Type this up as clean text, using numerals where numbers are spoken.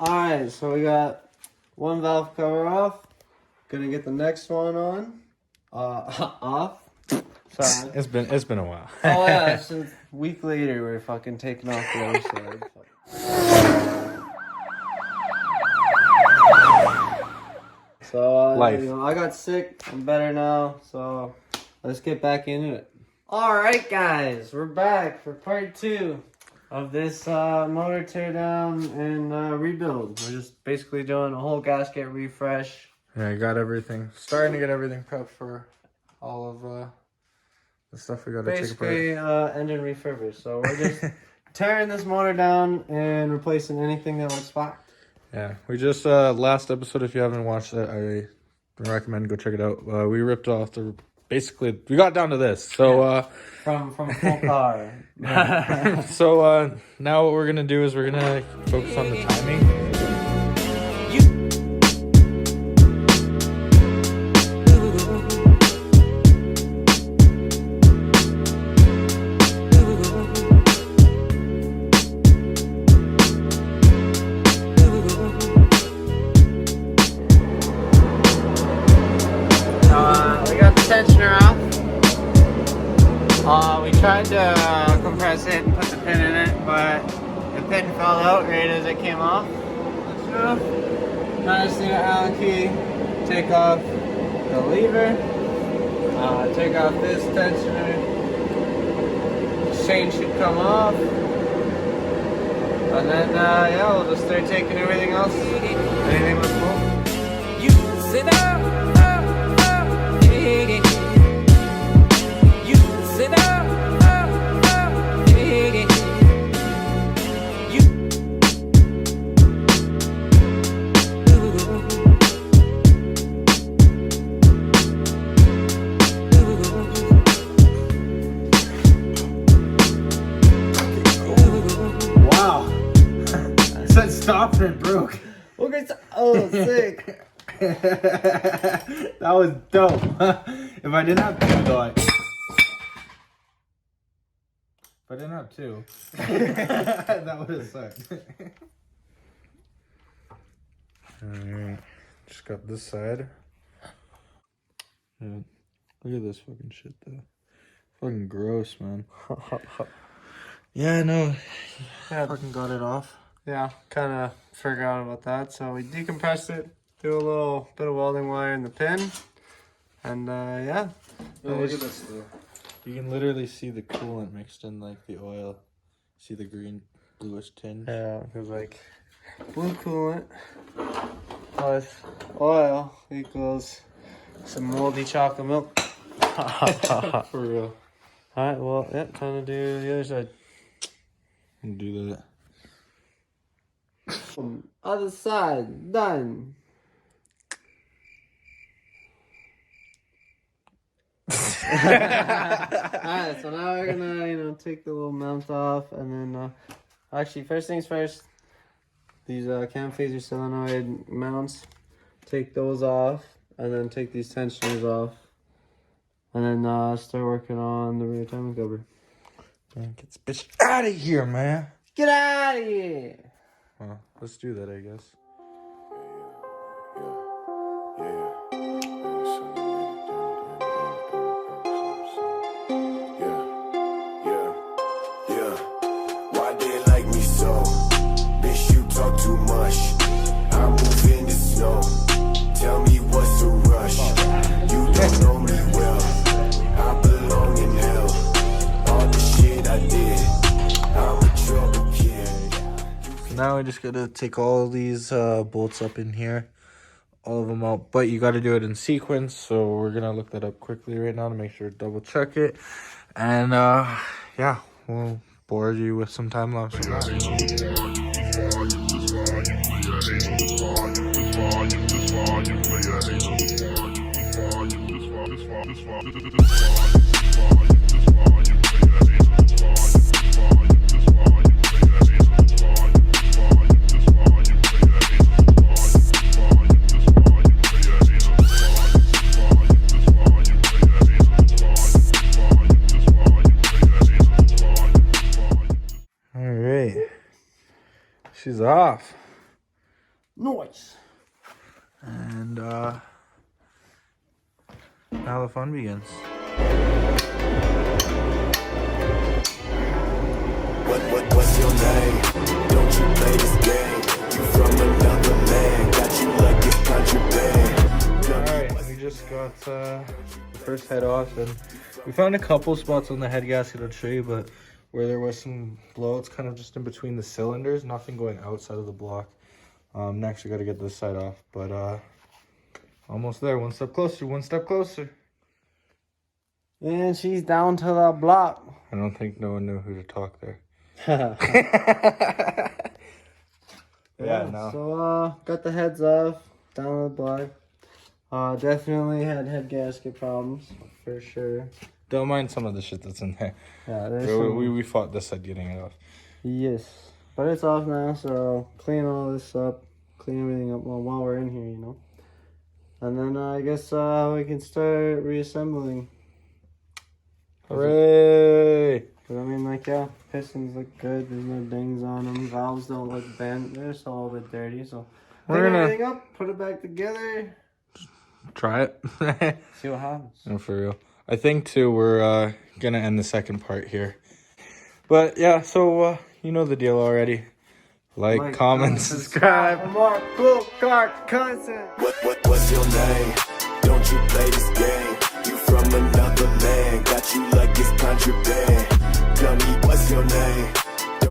Alright, so we got one valve cover off. Gonna get the next one on. Off. Sorry. It's been a while. Oh yeah, since a week later we're fucking taking off the other side. So Life. I got sick. I'm better now. So let's get back into it. Alright guys, we're back for part 2 of this motor teardown and rebuild. We're just basically doing a whole gasket refresh. Yeah, I got everything. Starting to get everything prepped for all of the stuff we got to take apart. Basically engine refurbished. So we're just tearing this motor down and replacing anything that looks fucked. Yeah, we just last episode, if you haven't watched it, I recommend go check it out. We ripped off the basically we got down to this. So from full car. so now what we're gonna do is we're gonna focus on the timing. We got the tensioner off. We tried to compress it and put the pin in it, but the pin fell out right as it came off. So, now I just need an Allen key, take off the lever, take off this tensioner. The chain should come off. And then, yeah, we'll just start taking everything else. Anything with full. You sit down. You sit down. Wow, I said stop and it broke. Look at oh, sick. That was dope. If I didn't have two, though, if I didn't have two, that would have sucked. Alright, just got this side. Yeah. Look at this fucking shit, though. Fucking gross, man. Yeah, I know. Yeah. Fucking got it off. Yeah, kind of forgot about that. So we decompressed it, do a little bit of welding wire in the pin, and yeah. Look at this, though. You can literally see the coolant mixed in, like, the oil. See the green, bluish tinge? Yeah, because like blue coolant plus oil equals some moldy chocolate milk. For real. Alright, well, yeah, time to do the other side. I'll do that. Other side, done. Alright, so now we're gonna, take the little mount off, and then, actually, first things first, these cam phaser solenoid mounts, take those off, and then take these tensioners off, and then start working on the rear timing cover. Man, get this bitch out of here, man. Get out of here! Well, let's do that, I guess. Why they like me so? Bitch, you talk too much. I move in the snow. Tell me what's the rush. You don't know me well. I belong in hell. All the shit I did. I'm a trouble kid. So now we just gotta take all these bolts up in here. All of them out. But you gotta do it in sequence. So we're gonna look that up quickly right now to make sure to double check it. And yeah, we'll bore you with some time lapse. Noise. And now the fun begins. What's your name? Don't you play this game? You from another land, got you like it's contraband. Alright, we just got the first head off, and we found a couple spots on the head gasket I'll show you, but where there was some blowouts kind of just in between the cylinders, nothing going outside of the block. Next we got to get this side off, but almost there, one step closer, one step closer. And she's down to the block. I don't think no one knew who to talk there. Yeah, no. So got the heads off, down to the block. Definitely had head gasket problems, for sure. Don't mind some of the shit that's in there. Yeah, there's We fought this side getting it off. Yes, but it's off now, so clean all this up, clean everything up while we're in here, you know. And then I guess we can start reassembling. Hooray! But I mean, like, yeah, pistons look good. There's no dings on them. Valves don't look bent. They're still a little bit dirty. So We're pick gonna- everything up, put it back together, Try it. see what happens. No, for real. I think too we're gonna end the second part here. But yeah, so you know the deal already. Like, comment, subscribe. For more cool car content. What's your name? Don't you play this game? You from another land, got you like it's contraband. Tell me what's your name?